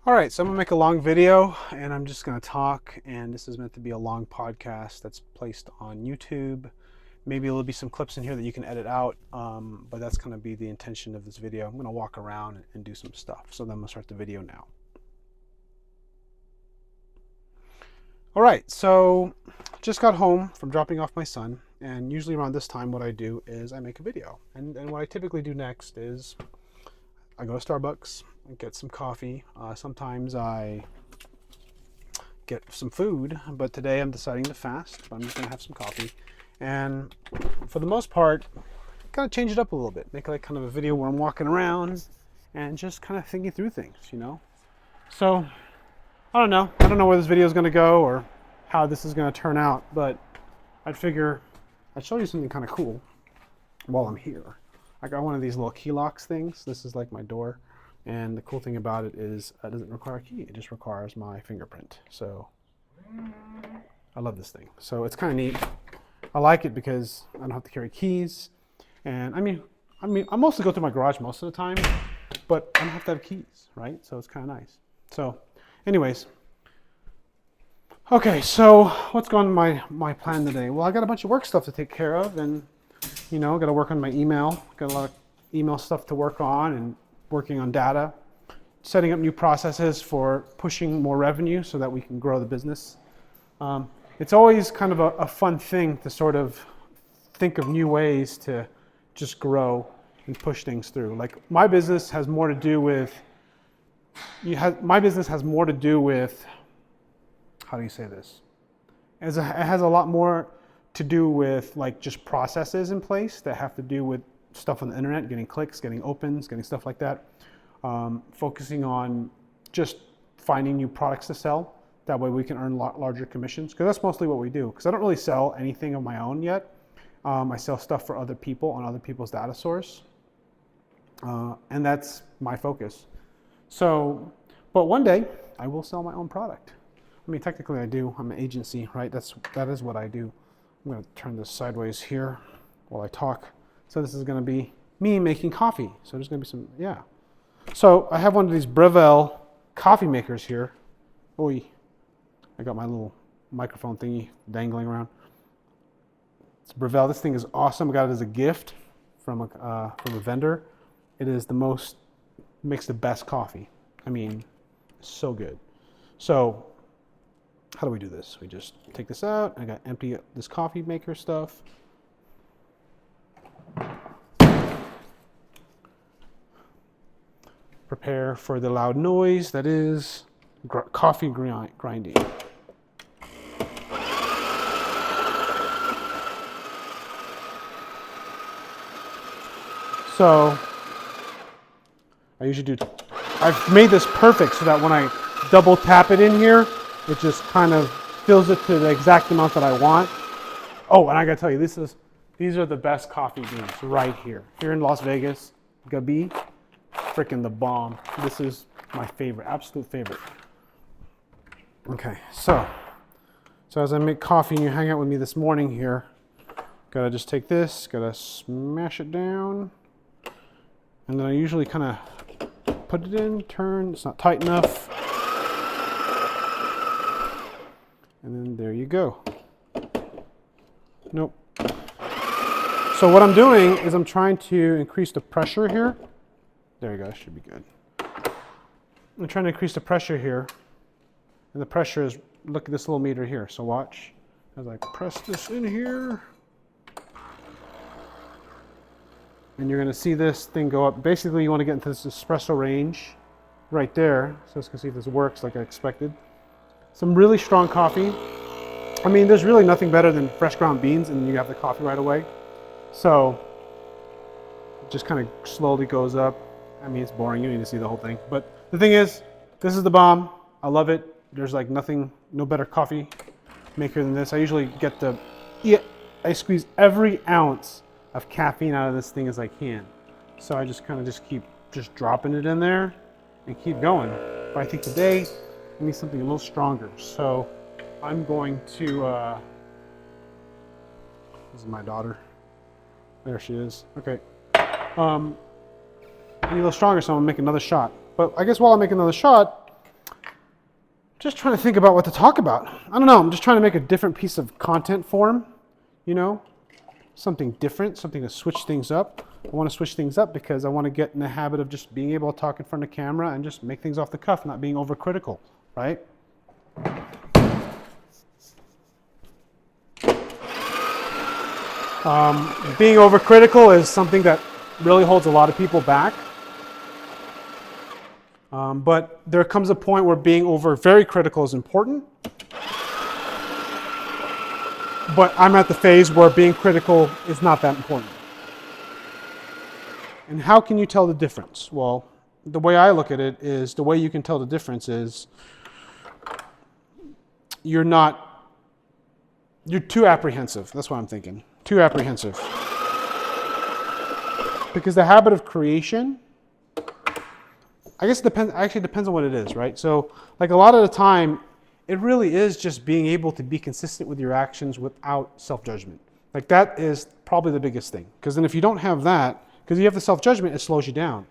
All right, so I'm gonna make a long video and I'm just gonna talk, and this is meant to be a long podcast that's placed on YouTube. Maybe there'll be some clips in here that you can edit out, but that's gonna be the intention of this video. I'm gonna walk around and do some stuff. So then I'm gonna start the video now. All right, so just got home from dropping off my son, and usually around this time what I do is I make a video. And what I typically do next is I go to Starbucks and get some coffee. Sometimes I get some food, but today I'm deciding to fast. But I'm just gonna have some coffee, and for the most part, kind of change it up a little bit. Make like kind of a video where I'm walking around and just kind of thinking through things, you know. So I don't know. I don't know where this video is gonna go or how this is gonna turn out, but I'd figure I'd show you something kind of cool while I'm here. I got one of these little key locks things. This is like my door. And the cool thing about it is it doesn't require a key. It just requires my fingerprint. So I love this thing. So it's kind of neat. I like it because I don't have to carry keys. And I mean, I mostly go through my garage most of the time, but I don't have to have keys, right? So it's kind of nice. So anyways, okay, so what's going on my plan today? Well, I got a bunch of work stuff to take care of, and you know, got to work on my email. Got a lot of email stuff to work on, and working on data, setting up new processes for pushing more revenue so that we can grow the business. It's always kind of a fun thing to sort of think of new ways to just grow and push things through. Like my business has more to do with, my business has more to do with, how do you say this? It has a lot more to do with like just processes in place that have to do with stuff on the internet, getting clicks, getting opens, getting stuff like that. Focusing on just finding new products to sell. That way we can earn larger commissions, because that's mostly what we do. Because I don't really sell anything of my own yet. I sell stuff for other people on other people's data source. And that's my focus. So, but one day I will sell my own product. I mean, technically I do. I'm an agency, right? That is what I do. I'm going to turn this sideways here while I talk. So this is going to be me making coffee. So there's going to be some, yeah. So I have one of these Breville coffee makers here. Oi, I got my little microphone thingy dangling around. It's Breville. This thing is awesome. I got it as a gift from a vendor. It is makes the best coffee. I mean, so good. So how do we do this? We just take this out. I got empty this coffee maker stuff. Prepare for the loud noise that is coffee grinding. So I usually do, I've made this perfect so that when I double tap it in here, it just kind of fills it to the exact amount that I want. Oh, and I gotta tell you, these are the best coffee beans right here. Here in Las Vegas, Gabi, freaking the bomb. This is my favorite, absolute favorite. Okay, so as I make coffee and you hang out with me this morning here, gotta just take this, gotta smash it down, and then I usually kind of put it in, turn, it's not tight enough, and then there you go. Nope. So what I'm doing is I'm trying to increase the pressure here. There you go, that should be good. I'm trying to increase the pressure here. And the pressure is, look at this little meter here. So watch as I press this in here. And you're gonna see this thing go up. Basically you wanna get into this espresso range right there. So let's go see if this works like I expected. Some really strong coffee. I mean, there's really nothing better than fresh ground beans and you have the coffee right away. So it just kind of slowly goes up. I mean, it's boring. You need to see the whole thing. But the thing is, this is the bomb. I love it. There's like no better coffee maker than this. I usually I squeeze every ounce of caffeine out of this thing as I can. So I just kind of keep dropping it in there and keep going. But I think today I need something a little stronger. So I'm going to, this is my daughter. There she is. Okay. I need a little stronger, so I'm gonna make another shot. But I guess while I make another shot, Just trying to think about what to talk about. I don't know. I'm just trying to make a different piece of content form, you know, something different, something to switch things up. I want to switch things up because I want to get in the habit of just being able to talk in front of camera and just make things off the cuff, not being overcritical, right? Being overcritical is something that really holds a lot of people back. But there comes a point where being very critical is important. But I'm at the phase where being critical is not that important. And how can you tell the difference? Well, the way I look at it is the way you can tell the difference is you're too apprehensive. That's what I'm thinking. Too apprehensive. Because the habit of creation, I guess it actually depends on what it is, right? So like a lot of the time, it really is just being able to be consistent with your actions without self-judgment. Like that is probably the biggest thing. Because then if you don't have that, because you have the self-judgment, it slows you down,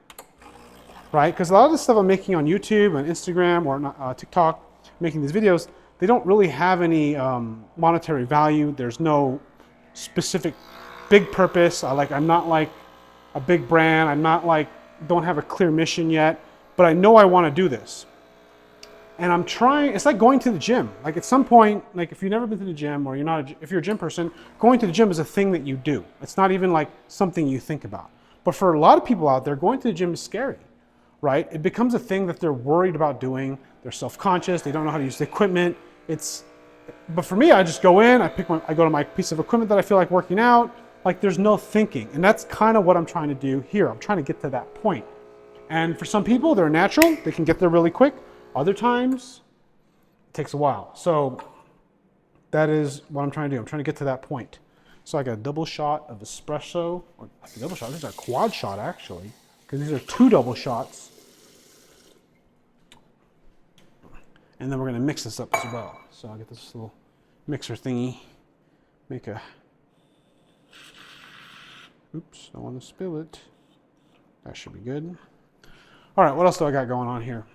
right? Because a lot of the stuff I'm making on YouTube and Instagram or TikTok, making these videos, they don't really have any monetary value. There's no specific big purpose. I'm not like a big brand. I'm not like, don't have a clear mission yet, but I know I want to do this. And I'm trying, it's like going to the gym. Like at some point, like if you've never been to the gym or if you're a gym person, going to the gym is a thing that you do. It's not even like something you think about. But for a lot of people out there, going to the gym is scary, right? It becomes a thing that they're worried about doing. They're self-conscious. They don't know how to use the equipment. But for me, I just go in, I go to my piece of equipment that I feel like working out. Like there's no thinking. And that's kind of what I'm trying to do here. I'm trying to get to that point. And for some people, they're natural. They can get there really quick. Other times, it takes a while. So that is what I'm trying to do. I'm trying to get to that point. So I got a double shot of espresso, or a double shot, this is a quad shot actually, because these are 2 double shots. And then we're gonna mix this up as well. So I'll get this little mixer thingy, oops, don't want to spill it. That should be good. All right, what else do I got going on here?